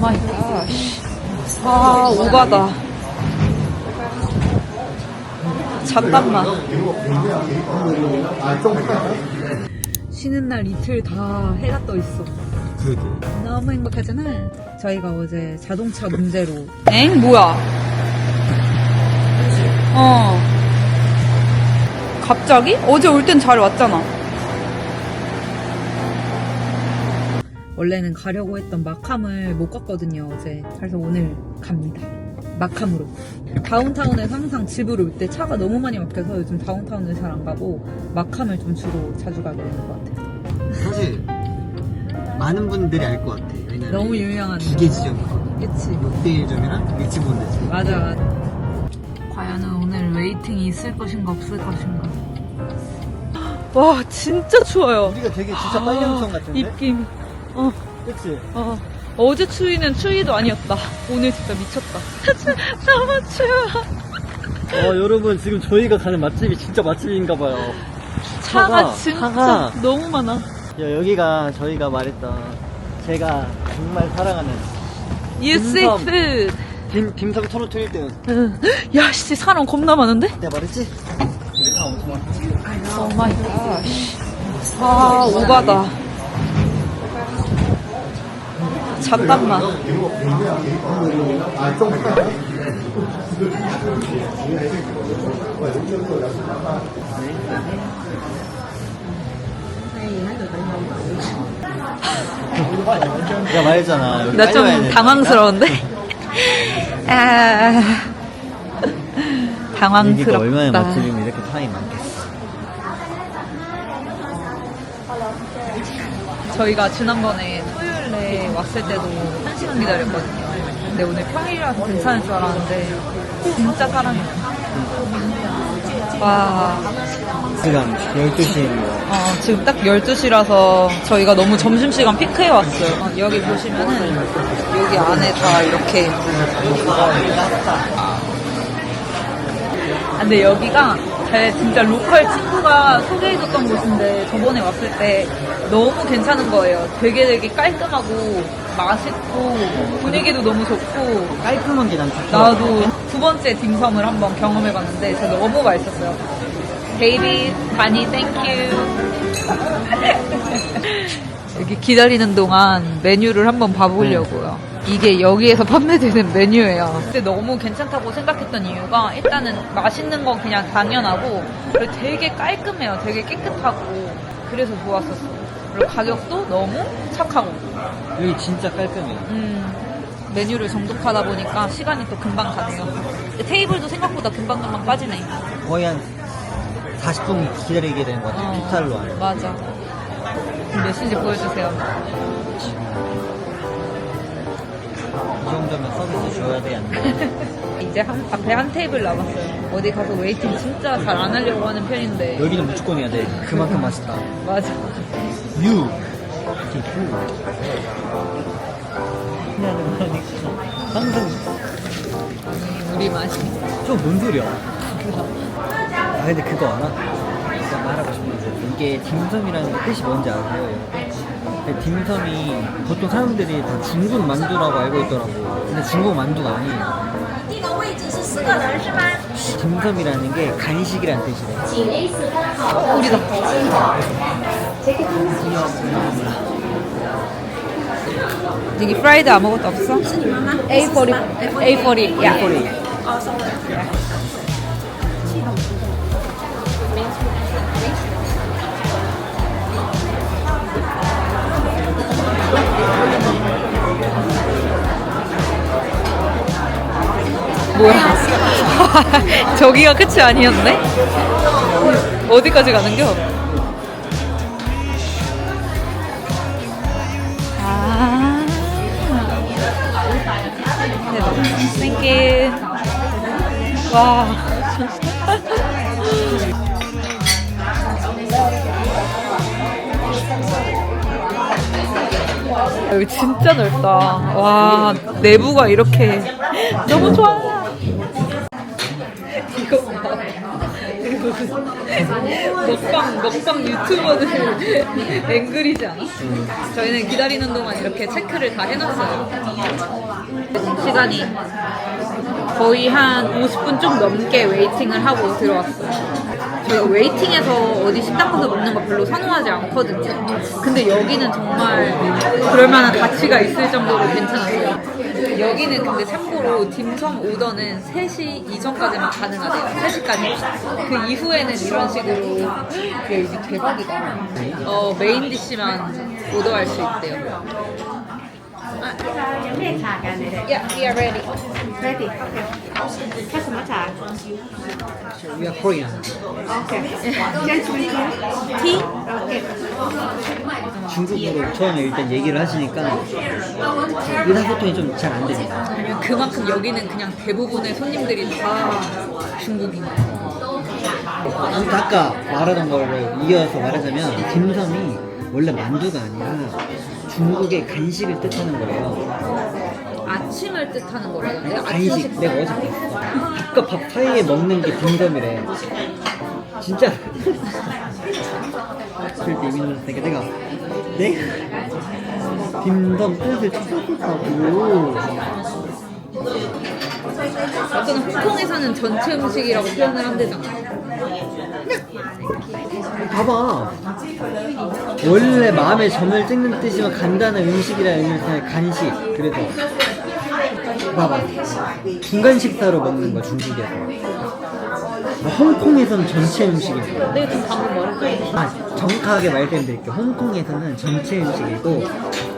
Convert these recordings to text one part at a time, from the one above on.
마이 갓. 아, 오바다. 잠깐만. 쉬는 날 이틀 다 해가 떠 있어. 그러게. 너무 행복하잖아. 저희가 어제 자동차 문제로. 엥? 뭐야? 갑자기? 어제 올 땐 잘 왔잖아. 원래는 가려고 했던 마캄을 못 갔거든요, 어제. 그래서 오늘 갑니다. 마캄으로. 다운타운에서 항상 집으로 올 때 차가 너무 많이 막혀서 요즘 다운타운을 잘 안 가고 마캄을 좀 주로 자주 가게 되는 것 같아요. 사실 많은 분들이 알 것 같아. 왜냐면 너무 유명한 기계지점이거든. 그치? 롯데일점이랑 일치본대지. 맞아. 과연 오늘 웨이팅이 있을 것인가 없을 것인가. 와, 진짜 추워요. 우리가 되게 진짜 빨리 함성 같은데? 입김. 그치? 어제 추위는 추위도 아니었다. 오늘 진짜 미쳤다. 너무 추워. 여러분 지금 저희가 가는 맛집이 진짜 맛집인가봐요. 차가 진짜 너무 많아. 여기가 저희가 말했던 제가 정말 사랑하는 예스이프. 딤섬 토론토 1등. 야, 씨, 사람 겁나 많은데? 내가 말했지? 근데 사람 엄청 많아. 오 마이 갓. 아, 오바다. 잠깐만. 내가 말했잖아. 여기 나 빨리 좀 와야 돼. 당황스러운데? 당황스럽다. 여기가 얼마나 맛집이면 이렇게 사람이 많겠어. 저희가 지난번에 토요일에 왔을 때도 1시간 기다렸거든요. 근데 오늘 평일이라서 괜찮을 줄 알았는데 진짜 사람이 많아요. 와. 지금 12시인 지금 딱 12시라서 저희가 너무 점심시간 피크에 왔어요. 여기 보시면은 여기 안에 다 이렇게. 근데 여기가 제 진짜 로컬 친구가 소개해줬던 곳인데 저번에 왔을 때 너무 괜찮은 거예요. 되게 깔끔하고 맛있고 분위기도 너무 좋고 깔끔한 게 난 좋다. 나도 두 번째 딤섬을 한번 경험해봤는데 진짜 너무 맛있었어요. 데이빗, 바니, 땡큐. 여기 기다리는 동안 메뉴를 한번 봐보려고요. 이게 여기에서 판매되는 메뉴예요. 근데 너무 괜찮다고 생각했던 이유가 일단은 맛있는 건 그냥 당연하고 그리고 되게 깔끔해요. 되게 깨끗하고 그래서 좋았었어. 그리고 가격도 너무 착하고. 여기 진짜 깔끔해요. 메뉴를 정독하다 보니까 시간이 또 금방 가네요. 근데 테이블도 생각보다 금방금방 빠지네. 거의 한 40분 기다리게 되는 것 같아요. 토탈로 하면. 맞아. 메시지 보여주세요. 이 정도면 서비스 줘야 돼, 안 돼? 이제 앞에 한 테이블 남았어요. 어디 가서 웨이팅 진짜 잘 안 하려고 하는 편인데. 여기는 무조건 해야 돼. 그만큼 맛있다. 맞아. 유! 항상 우리 맛이. 뭔 소리야? 근데 그거 알아? 내가 말하고 싶은 게 이게 딤섬이라는 게 뜻이 뭔지 아세요? 근데 딤섬이 보통 사람들이 다 중국 만두라고 알고 있더라고. 근데 중국 만두가 아니에요. 딤섬이라는 게 간식이라는 뜻이래. 우리다. 여기 프라이드 아무것도 없어? A40. 야. 뭐야? 저기가 끝이 아니었네? 어디까지 가는겨? 땡큐. 와. 여기 진짜 넓다. 와, 내부가 이렇게 너무 좋아. 이거 봐. 먹방 유튜버들 앵글이지 않아? 저희는 기다리는 동안 이렇게 체크를 다 해놨어요. 간단히 거의 한 50분 좀 넘게 웨이팅을 하고 들어왔어요. 저희가 웨이팅해서 어디 식당 가서 먹는 거 별로 선호하지 않거든요. 근데 여기는 정말 그럴만한 가치가 있을 정도로 괜찮았어요. 여기는 근데 참고로 딤섬 오더는 3시 이전까지만 가능하대요. 3시까지. 그 이후에는 이런 식으로 야 이게 대박이다. 메인 디쉬만 오더할 수 있대요. Yeah, we are ready. Ready. Have some matcha. We are Korean. Okay. Just with you. 티? Okay. 중국어로 처음에 일단 얘기를 하시니까 의사소통이 좀 잘 안 됩니다. 아니면 그만큼 여기는 그냥 대부분의 손님들이 다 중국인이에요. 아무튼 아까 말하던 거를 이어서 말하자면 딤섬이 원래 만두가 아니라 중국의 간식을 뜻하는 거래요. 아침을 뜻하는 거라던데요? 간식. 내가 어제 봤어. 밥과 밥 사이에 먹는 게 딤섬이래. 진짜. 그럴 때 이민들었으니까 내가 딤섬 뜻을 찾았다고. 아까는 홍콩에서는 전체 음식이라고 표현을 한대잖아. 봐봐. 원래 마음에 점을 찍는 뜻이면 간단한 음식이라는 의미에서 간식. 그래서 봐봐. 중간 식사로 먹는 거 중국에서. 홍콩에서는 전체 음식입니다. 내가 지금 방금 말했잖아. 정확하게 말씀드릴게요. 홍콩에서는 전체 음식이고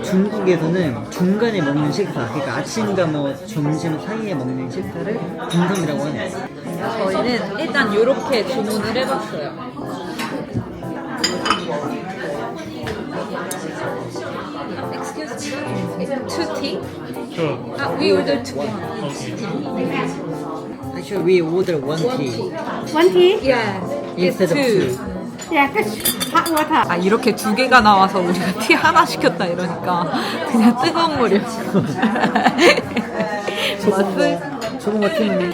중국에서는 중간에 먹는 식사, 그러니까 아침과 뭐 점심 사이에 먹는 식사를 딤섬이라고 하는 거예요. 저희는 일단 이렇게 주문을 해봤어요. Excuse me, two tea? Sure. We ordered two. Actually, we order one tea. One tea? Yeah, it's Instead of two. two. Yeah, just hot water. 아 이렇게 2개가 나와서 우리가 티 하나 시켰다 이러니까 그냥 뜨거운 물이었어. 맛을? 소금과 티는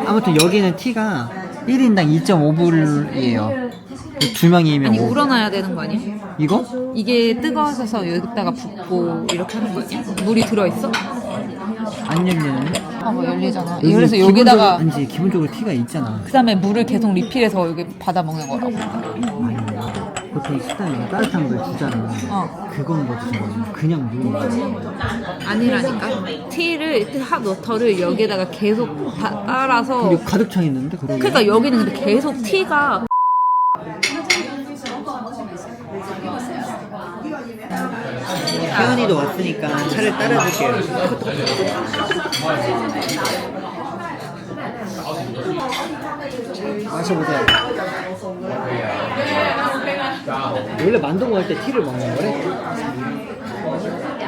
아무튼 여기는 티가 1인당 2.5불이에요. 2명이면 아니 우러나야 되는 거 아니야? 이거? 이게 뜨거워져서 여기다가 붓고 이렇게 하는 거 아니야? 물이 들어있어? 안 열리는데? 뭐 열리잖아. 그래서 여기다가 아니지, 기본적으로 티가 있잖아. 그 다음에 물을 계속 리필해서 여기 받아 먹는 거라고. 보통 식당에 따뜻한 걸 주잖아. 그건 거지, 저거는 그냥 물. 아니라니까. 티를 핫워터를 여기에다가 계속 따라서. 그리고 가득 차 있는데 그러게. 그러니까 여기는 근데 계속 티가. 혜연이도 왔으니까 차를 따라줄게요. 마셔보세요. 원래 만두 먹을 때 티를 먹는 거래?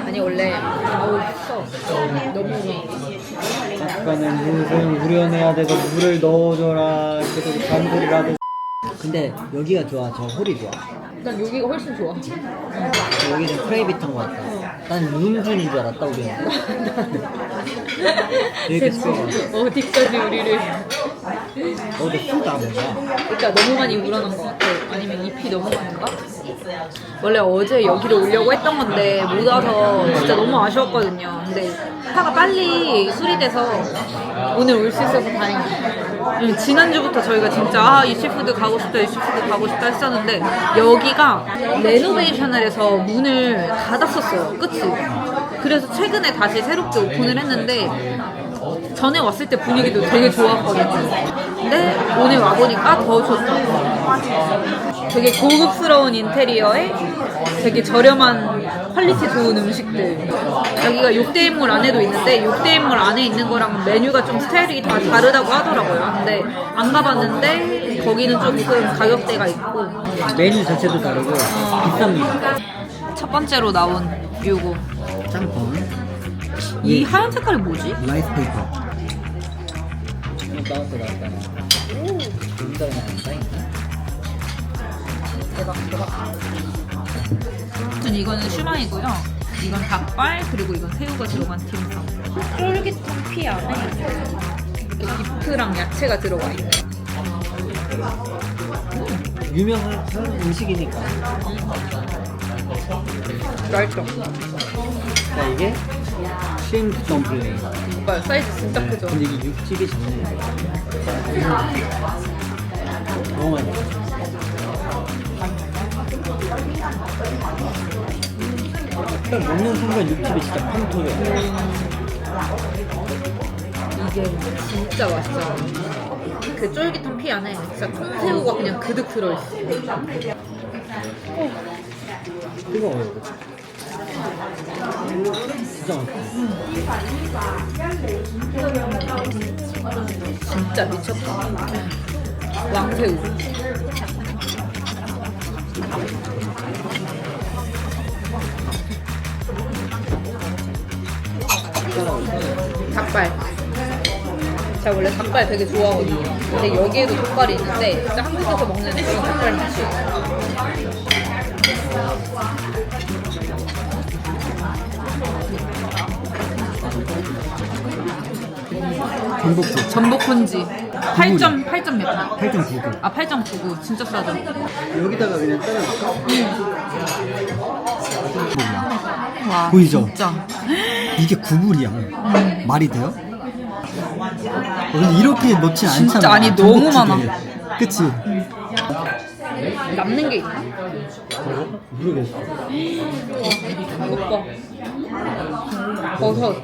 아니 원래 없어. 너무 아까는 무슨 우려내야 돼서 물을 넣어줘라 계속 잔소리를 하고. 근데 여기가 좋아. 저 홀이 좋아. 난 여기가 훨씬 좋아. 여기는 프라이빗한 것 같다. 난 룸준인 줄 알았다 우리는. 이렇게 스페이스. 어디까지 우리를. 어제 술도 안 먹냐? 그러니까 너무 많이 우러난 것 같아. 아니면 잎이 너무 많은가? 원래 어제 여기를 오려고 했던 건데 못 와서 진짜 너무 아쉬웠거든요. 근데 차가 빨리 수리돼서 오늘 올 수 있어서 다행이에요. 지난주부터 저희가 진짜 이 시푸드 가고 싶다, 이 시푸드 가고 싶다 했었는데 여기가 레노베이션을 해서 문을 닫았었어요. 그치? 그래서 최근에 다시 새롭게 오픈을 했는데 전에 왔을 때 분위기도 되게 좋았거든요. 근데 오늘 와보니까 더 좋더라고요. 되게 고급스러운 인테리어에 되게 저렴한 퀄리티 좋은 음식들. 여기가 6대인물 안에도 있는데 6대인물 안에 있는 거랑 메뉴가 좀 스타일이 다 다르다고 하더라고요. 근데 안 가봤는데 거기는 조금 가격대가 있고 메뉴 자체도 다르고 비쌉니다. 첫 번째로 나온 요거. 짬뽕. 이 하얀 색깔이 뭐지? 라이스 페이퍼. 나왔다. 이거는 슈마이고요. 이건 닭발 그리고 이건 새우가 들어간 딤섬. 쫄깃한 피 안에 이렇게 비프랑 야채가 들어가 있네. 유명한 음식이니까. 맛있어. 자, 이게 쉼프 덤플링. 이빨 사이즈 진짜 크죠? 근데 이게 육즙이 장난이 아니야. 너무 맛있어. 딱 먹는 순간 육즙이 진짜 팡 터져. 이게 진짜 맛있어. 그 쫄깃한 피 안에 진짜 통새우가 그냥 그득 들어있어. 뜨거워요, 이거. 진짜 맛있어. 진짜 미쳤다. 왕새우. 닭발. 제가 원래 닭발 되게 좋아하거든요. 근데 여기에도 닭발이 있는데 진짜 한국에서 먹는 그런 닭발 맛이에요. 전복죽. 전복 혼지 8점 몇 번? 8.99. 아 8.99 진짜 싸죠. 여기다가 그냥 따라줄까? 와 보이죠? 진짜 이게 9불이야. 말이 돼요? 근데 이렇게 넣진 않잖아. 진짜 아니, 너무 많아. 그치? 남는 게 있나? 모르겠어. 이것 봐. 버섯.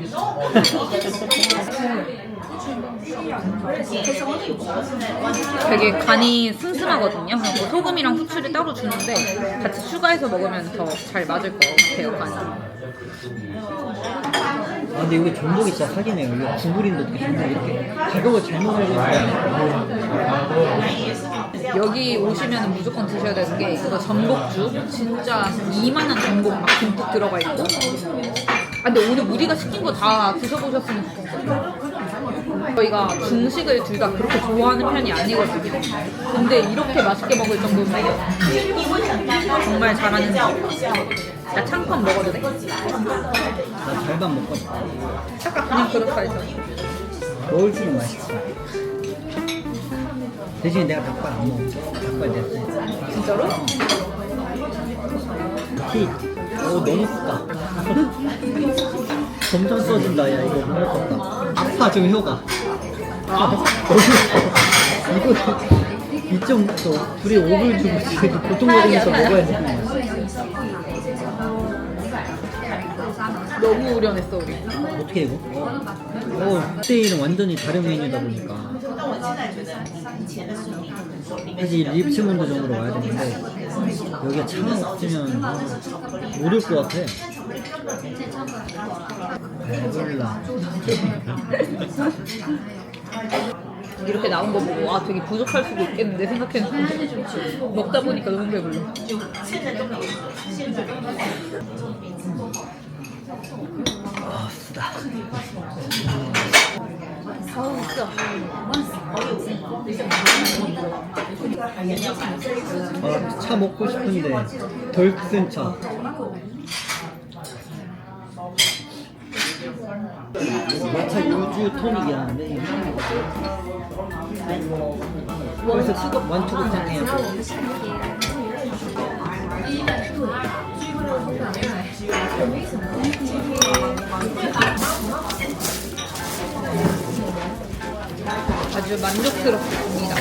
되게 간이 슴슴하거든요. 그리고 소금이랑 후추를 따로 주는데 같이 추가해서 먹으면 더 잘 맞을 것 같아요, 간이. 아 근데 여기 전복이 진짜 사기네요. 이거 9불인데 어떻게 전복 이렇게 가격을 잘못 알고 있어요. 여기 오시면 무조건 드셔야 되는 게 이거 전복죽. 진짜 이만한 전복 막 듬뿍 들어가 있고. 아 근데 오늘 우리가 시킨 거 다 드셔보셨으면 좋겠어요. 저희가 중식을 둘 다 그렇게 좋아하는 편이 아니거든요. 근데 이렇게 맛있게 먹을 정도면 정말 잘하는 집. 나 창খন 먹어도 돼? 나 잘만 먹고 싶어. 잠깐 그냥 그렇다. 먹을수록 맛있어. 대신에 내가 닭발 안 먹어. 닭발 냈어. 진짜로? 키. 너무 크다. 점점 써진다. 야 이거 못 먹겠다. 아파 좀 혀가. 이거 2.5 둘이 5불 주고 지금 보통 먹으면서 먹어야 돼. 너무 우려냈어 우리. 어떻게 이거? 1대1은 완전히 다른 메뉴다 보니까 사실 립스문도점으로 와야 되는데 여기가 차가 없으면 못 올 것 같아. 배불러. 이렇게 나온 거 보고 아 되게 부족할 수도 있겠는데 생각했는데 먹다 보니까 너무 배불러. 아 쓰다. 아우 진짜. 차 먹고 싶은데 덜 쓴 차. 마차 유주 토닉이라는데 그래서 완투극장 해야 돼. 아주 만족스럽습니다.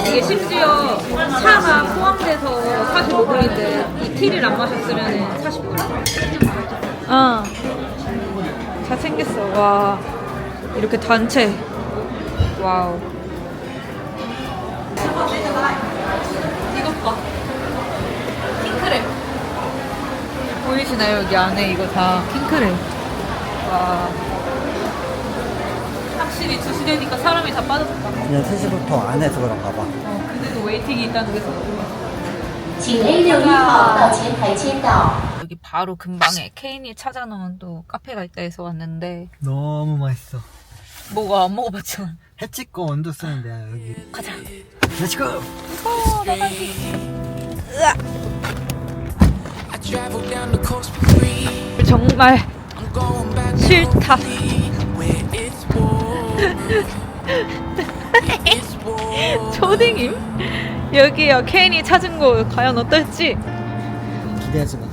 이게 심지어 차가 포함돼서 45불인데 이틀을 안 마셨으면 40불? 다 챙겼어. 와 이렇게 단체. 와우. 이것 봐. 킹크랩. 보이시나요? 여기 안에 이거 다 킹크랩. 와. 확실히 2시 되니까 사람이 다 빠졌다. 그냥 3시부터 안 해서 그런가 봐. 근데도 웨이팅이 있다는 게 너무. 请 A6 1号到前台签到。 여기 바로 근방에 케인이 찾아놓은 또 카페가 있다 해서 왔는데 너무 맛있어. 뭐가 안 먹어봤지만 해치 거 원두 쓰는데 여기. 가자. 렛츠고! 정말 싫다. 초딩임? 여기요. 케인이 찾은 곳 과연 어떨지 기대하지 마.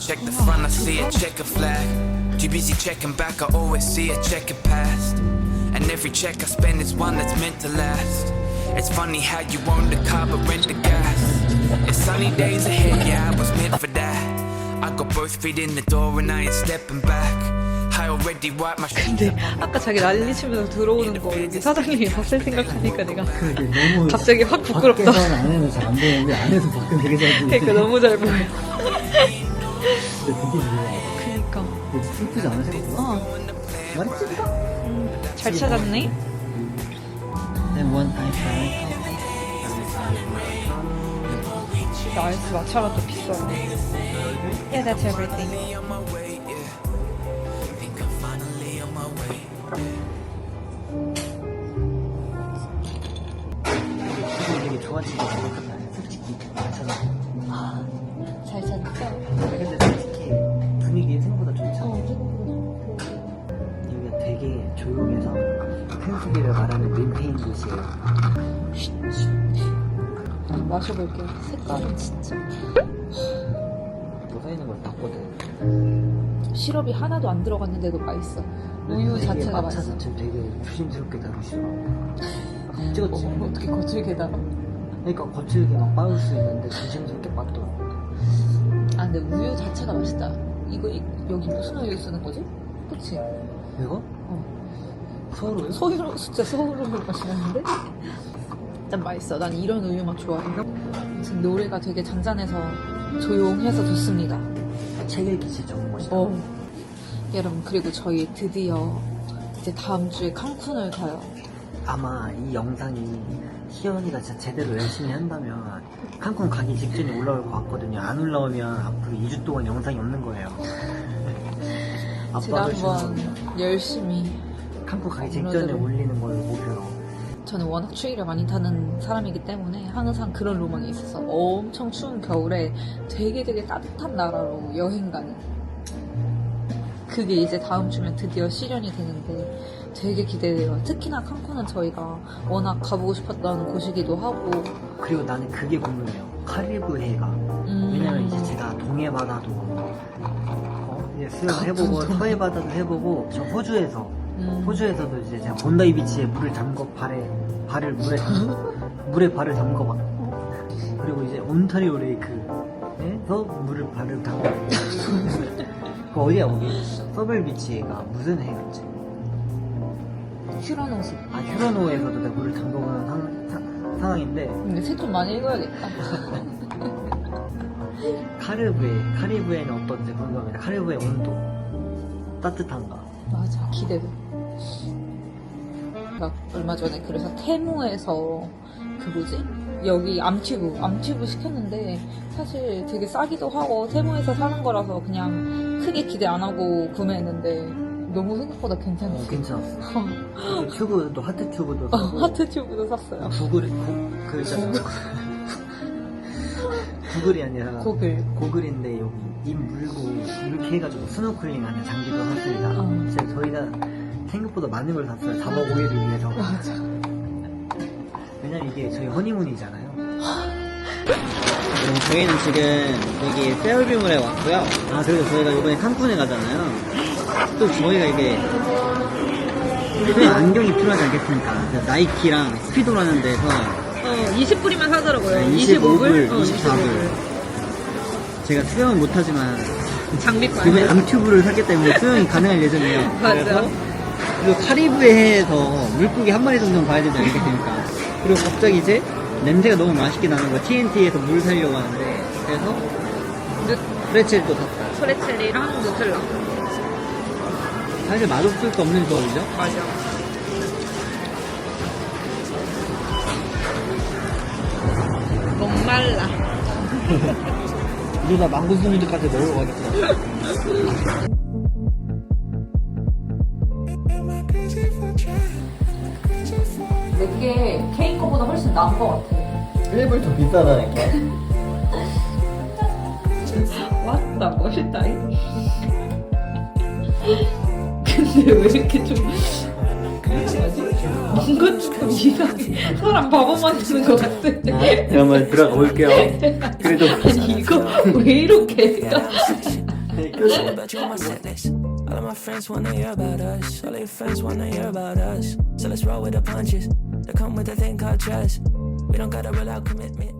check the front, I see a checker flag. Too busy checking back, I always see a checker past. And every check I spend is one that's meant to last. It's funny how you own the car but rent the gas. It's sunny days ahead, yeah, I was meant for that. I got both feet in the door and I ain't stepping back. I already wiped my 근데 아까 자기 난리 치면서 들어오는 거 여기 사장님이 봤을 생각하니까 내가 그게 너무 갑자기 확 부끄럽다. 밖에서는 안에는 잘 안 보이는데 안에서 밖은 되게 잘 보이는데 그러니까 너무 잘 보여. 근데 되게 좋아. 그니까. 슬프지 않아 생각보다? 말했지? 잘 찾았네. Then one time I 아이스 마차가 또 비싸. Yeah, that's everything. 되게 좋아지게 생각했다. 솔직히 괜찮아. 잘 찾았죠? 근데 솔직히 분위기 생각보다 좋잖아. 여기가 되게 조용해서 큰 소리를 말하는 민폐인 곳이에요. 마셔볼게요. 색깔은 진짜. 뭐 써있는 걸 봤거든. 시럽이 하나도 안 들어갔는데도 맛있어. 우유 자체가 마차 맛있어. 자체 되게 조심스럽게 다루시더라고. 찍었지? 어떻게 거칠게 달아? 그러니까 거칠게 막 빠울 수 있는데 조심스럽게 빠더라고. 아 근데 우유 자체가 맛있다. 이거 여기 무슨 우유 쓰는 거지? 그치? 이거? 서울로요? 진짜 서울로 마시는데? 일단 맛있어. 난 이런 우유 맛 좋아해. 지금 노래가 되게 잔잔해서 조용해서 좋습니다. 책 읽기 진짜 좋은 곳이다. 여러분 그리고 저희 드디어 이제 다음 주에 칸쿤을 가요. 아마 이 영상이 희연이가 진짜 제대로 열심히 한다면 칸쿤 가기 직전에 올라올 것 같거든요. 안 올라오면 앞으로 2주 동안 영상이 없는 거예요. 제가 압박을 한번 주는 열심히 칸쿤 가기 직전에 올리는 걸 목표로. 저는 워낙 추위를 많이 타는 사람이기 때문에 항상 그런 로망이 있어서 엄청 추운 겨울에 되게 따뜻한 나라로 여행 가는 그게 이제 다음 주면 드디어 실현이 되는데 되게 기대돼요. 특히나 칸쿤은 저희가 워낙 가보고 싶었던 곳이기도 하고. 그리고 나는 그게 궁금해요. 카리브해가 왜냐면 이제 제가 동해 바다도 이제 수영해보고 서해 바다도 해보고 저 호주에서도 이제 제가 본다이 비치에 물을 담궈 발을 물에 발을 담궈봤고 그리고 이제 온타리오 레이크에서 발을 담궈봤고 그 어디야 거기? 서벨 비치가 무슨 해였지? 휴런호수. 아 휴런호에서도 내가 물을 담궈보는 상황인데 근데 책 좀 많이 읽어야겠다. 카리브해는 어떤지 궁금합니다. 카리브해 온도 따뜻한가? 맞아, 기대돼. 나 얼마 전에 그래서 테무에서 그 뭐지? 여기 암튜브 시켰는데 사실 되게 싸기도 하고 테무에서 사는 거라서 그냥 크게 기대 안 하고 구매했는데 너무 생각보다 괜찮았어. 괜찮았어. 튜브도 하트 튜브도 사고 하트 튜브도 샀어요. 구글이 아니라 고글인데 여기 입 물고 이렇게 해가지고 스노클링하는 장비도 샀습니다. 진짜 저희가 생각보다 많은 걸 샀어요. 4박 5일을 위해서. 맞아. 왜냐면 이게 저희 허니문이잖아요. 저희는 지금 여기 페어뷰몰에 왔고요. 아 그래서 저희가 이번에 칸쿤에 가잖아요. 또 저희가 이게 안경이 필요하지 않겠습니까? 나이키랑 스피도라는 데서 20불이면 사더라고요. 25불, 24불. 제가 수영은 못하지만 장비빨. 이번에 암튜브를 샀기 때문에 수영이 가능할 예정이에요. 맞아. 그리고 카리브해에서 물고기 한 마리 정도는 봐야 되지 않겠습니까? 그리고 갑자기 이제 냄새가 너무 맛있게 나는 거야. TNT에서 물 사려고 하는데 그래서 프레첼도 샀다. 프레첼이랑 누텔라. 사실 맛없을 거 없는 조합이죠? 맞아. 목말라. 이러다 망고스무드까지 먹으러 가겠어. 내게 케이크 거보다 훨씬 나은 것 같아. 1불 더 비싸다니까. 왔다, 멋있다. 근데 왜 이렇게 좀 뭔가 조금 이상해. 사람 바보 만드는 것 같은데. 제가 한번 들어가 볼게요. 그래도 아니 이거 왜 이렇게 해요? All about you on my set list. All of my friends wanna hear about us. All of your friends wanna hear about us. So let's roll with the punches. They come with a thing called trust. We don't gotta rule out commitment.